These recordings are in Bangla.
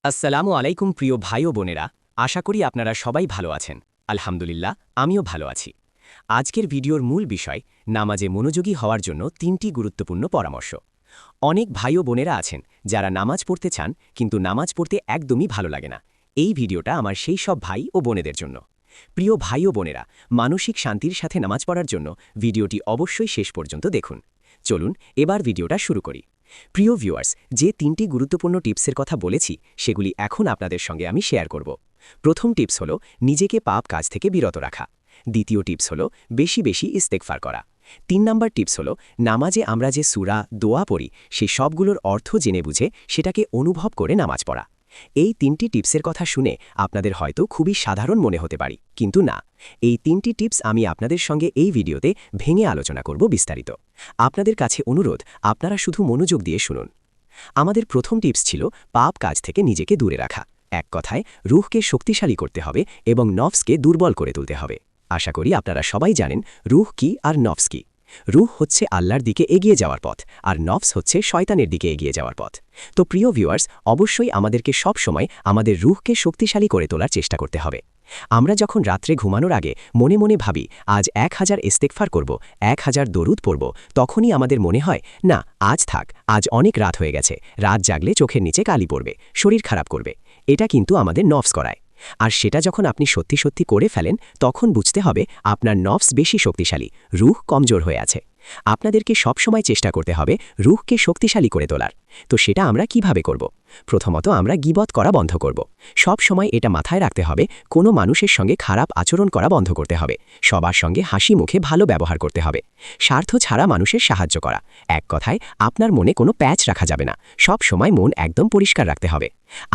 আসসালামু আলাইকুম প্রিয় ভাই ও বোনেরা, আশা করি আপনারা সবাই ভালো আছেন। আলহামদুলিল্লাহ, আমিও ভালো আছি। আজকের ভিডিওর মূল বিষয় নামাজে মনোযোগী হওয়ার জন্য ৩টি গুরুত্বপূর্ণ পরামর্শ। অনেক ভাই ও বোনেরা আছেন যারা নামাজ পড়তে চান, কিন্তু নামাজ পড়তে একদমই ভালো লাগে না। এই ভিডিওটা আমার সেই সব ভাই ও বোনেদের জন্য। প্রিয় ভাই ও বোনেরা, মানসিক শান্তির সাথে নামাজ পড়ার জন্য ভিডিওটি অবশ্যই শেষ পর্যন্ত দেখুন। চলুন এবার ভিডিওটা শুরু করি। প্রিয় ভিউয়ার্স, যে ৩টি গুরুত্বপূর্ণ টিপসের কথা বলেছি সেগুলি এখন আপনাদের সঙ্গে আমি শেয়ার করব। প্রথম টিপস হলো নিজেকে পাপ কাজ থেকে বিরত রাখা। দ্বিতীয় টিপস হলো বেশি বেশি ইস্তেগফার করা। ৩ নম্বর টিপস হলো নামাজে আমরা যে সূরা, দোয়া পড়ি সেই সবগুলোর অর্থ জেনে বুঝে সেটাকে অনুভব করে নামাজ পড়া। এই ৩টি টিপসের কথা শুনে আপনাদের হয়তো খুবই সাধারণ মনে হতে পারে, কিন্তু না। এই ৩টি টিপস আমি আপনাদের সঙ্গে এই ভিডিওতে ভেঙে আলোচনা করব বিস্তারিত। আপনাদের কাছে অনুরোধ, আপনারা শুধু মনোযোগ দিয়ে শুনুন। আমাদের প্রথম টিপস ছিল পাপ কাজ থেকে নিজেকে দূরে রাখা। এক কথায় রূহকে শক্তিশালী করতে হবে এবং নফসকে দুর্বল করে তুলতে হবে। আশা করি আপনারা সবাই জানেন রূহ কি আর নফস কি। রূহ হচ্ছে আল্লাহর দিকে এগিয়ে যাওয়ার পথ, আর নফস হচ্ছে শয়তানের দিকে এগিয়ে যাওয়ার পথ। তো প্রিয় ভিউয়ার্স, অবশ্যই আমাদেরকে সব সময় আমাদের রূহকে শক্তিশালী করে তোলার চেষ্টা করতে হবে। আমরা যখন রাত্রে ঘুমানোর আগে মনে মনে ভাবি আজ 1000 ইস্তেগফার করব, 1000 দরুদ পড়ব, তখনই আমাদের মনে হয় না, আজ থাক, আজ অনেক রাত হয়ে গেছে, রাত জাগলে চোখের নিচে কালি পড়বে, শরীর খারাপ করবে। এটা কিন্তু আমাদের নফস করায়। আর সেটা যখন আপনি সত্যি সত্যি করে ফেলেন, তখন বুঝতে হবে আপনার নফস বেশি শক্তিশালী, রূহ কমজোর হয়ে আছে। আপনাদেরকে সবসময় চেষ্টা করতে হবে রূহকে শক্তিশালী করে তোলার। তো সেটা আমরা কিভাবে করব? প্রথমত আমরা গীবত করা বন্ধ করব। সব সময় এটা মাথায় রাখতে হবে, কোনো মানুষের সঙ্গে খারাপ আচরণ করা বন্ধ করতে হবে। সবার সঙ্গে হাসি মুখে ভালো ব্যবহার করতে হবে। স্বার্থ ছাড়া মানুষের সাহায্য করা। এক কথায় আপনার মনে কোনো প্যাচ রাখা যাবে না। সব সময় মন একদম পরিষ্কার রাখতে হবে।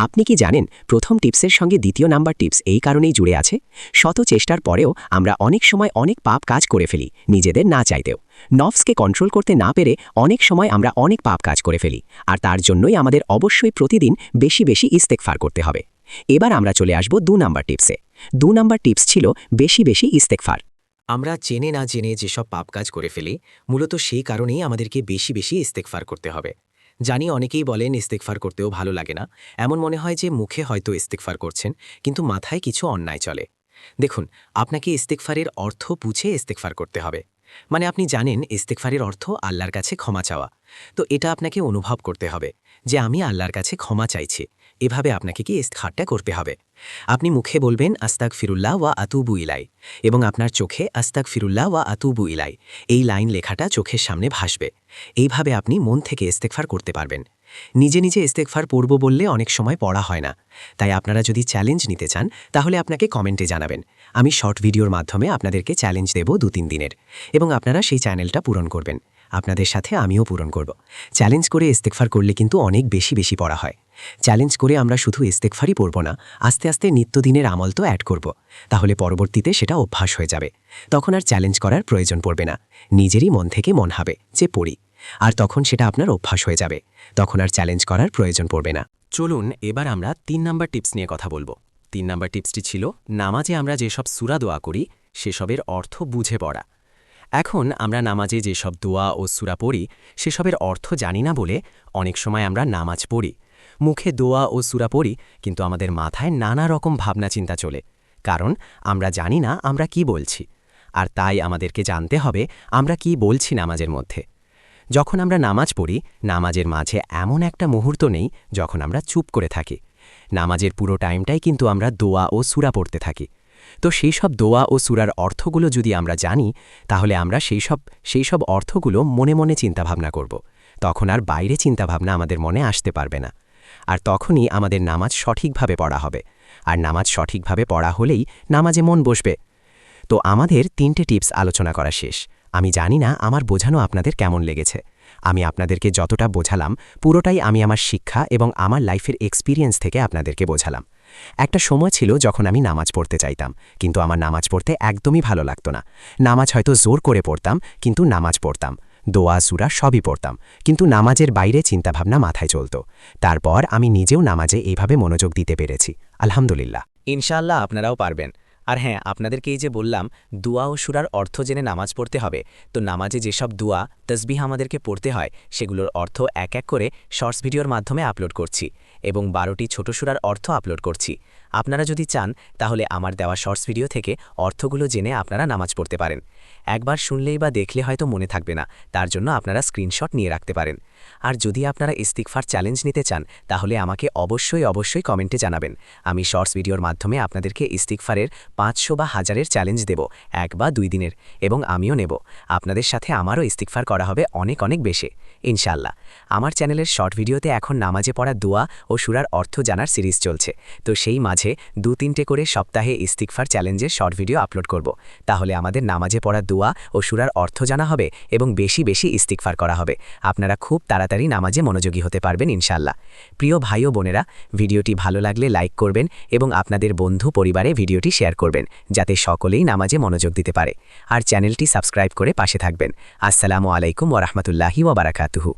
আপনি কি জানেন প্রথম টিপসের সঙ্গে দ্বিতীয় নাম্বার টিপস এই কারণেই জুড়ে আছে? শত চেষ্টার পরেও আমরা অনেক সময় অনেক পাপ কাজ করে ফেলি, নিজেদের না চাইতেও। নফসকে কন্ট্রোল করতে না পেরে অনেক সময় আমরা অনেক পাপ কাজ করে ফেলি, আর তার জন্যই আমাদের অবশ্যই প্রতিদিন বেশি বেশি ইস্তেগফার করতে হবে। এবার আমরা চলে আসব ২ নাম্বার টিপসে। ২ নাম্বার টিপস ছিল বেশি বেশি ইস্তেগফার। আমরা জেনে না জেনে যেসব পাপ কাজ করে ফেলি, মূলত সেই কারণেই আমাদেরকে বেশি বেশি ইস্তেগফার করতে হবে। জানি অনেকেই বলেন ইস্তেগফার করতেও ভালো লাগে না, এমন মনে হয় যে মুখে হয়তো ইস্তেগফার করছেন, কিন্তু মাথায় কিছু অন্যায় চলে। দেখুন, আপনাকে ইস্তেগফারের অর্থ বুঝে ইস্তেগফার করতে হবে। মানে আপনি জানেন ইস্তেগফারের অর্থ আল্লাহর কাছে ক্ষমা চাওয়া। তো এটা আপনাকে অনুভব করতে হবে যে আমি আল্লাহর কাছে ক্ষমা চাইছি। এভাবে আপনাকে কি ইস্তেগফারটা করতে হবে। আপনি মুখে বলবেন আস্তাগফিরুল্লাহ ওয়া আতুবু ইলাই, এবং আপনার চোখে আস্তাগফিরুল্লাহ ওয়া আতুবু ইলাই এই লাইন লেখাটা চোখের সামনে ভাসবে। এইভাবে আপনি মন থেকে ইস্তেগফার করতে পারবেন। নিজে নিজে ইস্তেগফার পড়ব বললে অনেক সময় পড়া হয় না। তাই আপনারা যদি চ্যালেঞ্জ নিতে চান, তাহলে আপনাকে কমেন্টে জানাবেন। আমি শর্ট ভিডিওর মাধ্যমে আপনাদেরকে চ্যালেঞ্জ দেব ২-৩ দিনের, এবং আপনারা সেই চ্যানেলটা পূরণ করবেন। আপনাদের সাথে আমিও পূরণ করব। চ্যালেঞ্জ করে ইস্তেগফার করলে কিন্তু অনেক বেশি বেশি পড়া হয়। চ্যালেঞ্জ করে আমরা শুধু ইস্তেগফারই পড়ব না, আস্তে আস্তে নিত্যদিনের আমল তো অ্যাড করব। তাহলে পরবর্তীতে সেটা অভ্যাস হয়ে যাবে। তখন আর চ্যালেঞ্জ করার প্রয়োজন পড়বে না, নিজেরই মন থেকে মন হবে যে পড়ি, আর তখন সেটা আপনার অভ্যাস হয়ে যাবে। তখন আর চ্যালেঞ্জ করার প্রয়োজন পড়বে না। চলুন এবার আমরা ৩ নাম্বার টিপস নিয়ে কথা বলবো। ৩ নাম্বার টিপসটি ছিল নামাজে আমরা যেসব সূরা দোয়া করি সেসবের অর্থ বুঝে পড়া। এখন আমরা নামাজে যেসব দোয়া ও সূরা পড়ি সেসবের অর্থ জানি না বলে অনেক সময় আমরা নামাজ পড়ি, মুখে দোয়া ও সূরা পড়ি, কিন্তু আমাদের মাথায় নানা রকম ভাবনা চিন্তা চলে, কারণ আমরা জানি না আমরা কি বলছি। আর তাই আমাদেরকে জানতে হবে আমরা কি বলছি নামাজের মধ্যে। যখন আমরা নামাজ পড়ি, নামাজের মাঝে এমন একটা মুহূর্ত নেই যখন আমরা চুপ করে থাকি। নামাজের পুরো টাইমটাই কিন্তু আমরা দোয়া ও সূরা পড়তে থাকি। তো সেই সব দোয়া ও সূরার অর্থগুলো যদি আমরা জানি, তাহলে আমরা সেই সব অর্থগুলো মনে মনে চিন্তাভাবনা করব। তখন আর বাইরে চিন্তাভাবনা আমাদের মনে আসতে পারবে না। আর তখনই আমাদের নামাজ সঠিকভাবে পড়া হবে। আর নামাজ সঠিকভাবে পড়া হলেই নামাজে মন বসবে। তো আমাদের ৩টে টিপস আলোচনা করা শেষ। আমি জানি না আমার বোঝানো আপনাদের কেমন লেগেছে। আমি আপনাদেরকে যতটা বোঝালাম পুরোটাই আমি আমার শিক্ষা এবং আমার লাইফের এক্সপিরিয়েন্স থেকে আপনাদেরকে বোঝালাম। একটা সময় ছিল যখন আমি নামাজ পড়তে চাইতাম, কিন্তু আমার নামাজ পড়তে একদমই ভালো লাগতো না। নামাজ হয়তো জোর করে পড়তাম, কিন্তু নামাজ পড়তাম। দোয়া সূরা সবই পড়তাম, কিন্তু নামাজের বাইরে চিন্তাভাবনা মাথায় চলত। তারপর আমি নিজেও নামাজে এইভাবে মনোযোগ দিতে পেরেছি। আলহামদুলিল্লাহ। ইনশাআল্লাহ আপনারাও পারবেন। আর হ্যাঁ, আপনাদেরকে এই যে বললাম দুয়া ও সূরার অর্থ জেনে নামাজ পড়তে হবে, তো নামাজে যেসব দুয়া তসবিহ আমাদেরকে পড়তে হয় সেগুলোর অর্থ এক এক করে শর্টস ভিডিওর মাধ্যমে আপলোড করছি। এবং 12টি ছোট সূরার অর্থ আপলোড করছি। আপনারা যদি চান তাহলে আমার দেওয়া শর্টস ভিডিও থেকে অর্থগুলো জেনে আপনারা নামাজ পড়তে পারেন। একবার শুনলেই বা দেখলে হয়তো মনে থাকবে না, তার জন্য আপনারা স্ক্রিনশট নিয়ে রাখতে পারেন। আর যদি আপনারা ইস্তিগফার চ্যালেঞ্জ নিতে চান তাহলে আমাকে অবশ্যই কমেন্টে জানাবেন। আমি শর্টস ভিডিওর মাধ্যমে আপনাদেরকে ইস্তিগফারের 500 বা 1000-এর চ্যালেঞ্জ দেব, 1 বা 2 দিনের, এবং আমিও নেব। আপনাদের সাথে আমারও ইস্তিগফার করা হবে অনেক বেশি ইনশাআল্লাহ। আমার চ্যানেলের শর্ট ভিডিওতে এখন নামাজে পড়া দোয়া ও সূরার অর্থ জানার সিরিজ চলছে, তো সেই মাঝে 2-3টে করে সপ্তাহে ইস্তিগফার চ্যালেঞ্জের শর্ট ভিডিও আপলোড করব। তাহলে আমাদের নামাজে পড়া দোয়া ও সূরার অর্থ জানা হবে এবং বেশি ইস্তিগফার করা হবে। আপনারা খুব তাড়াতাড়ি নামাজে মনোযোগী হতে পারবেন ইনশাআল্লাহ। প্রিয় ভাই ও বোনেরা, ভিডিওটি ভালো লাগলে লাইক করবেন এবং আপনাদের বন্ধু পরিবারে ভিডিওটি শেয়ার করবেন, যাতে সকলেই নামাজে মনোযোগ দিতে পারে। আর চ্যানেলটি সাবস্ক্রাইব করে পাশে থাকবেন। আসসালামু আলাইকুম ওয়া রাহমাতুল্লাহি ওয়া বারাকাতুহু।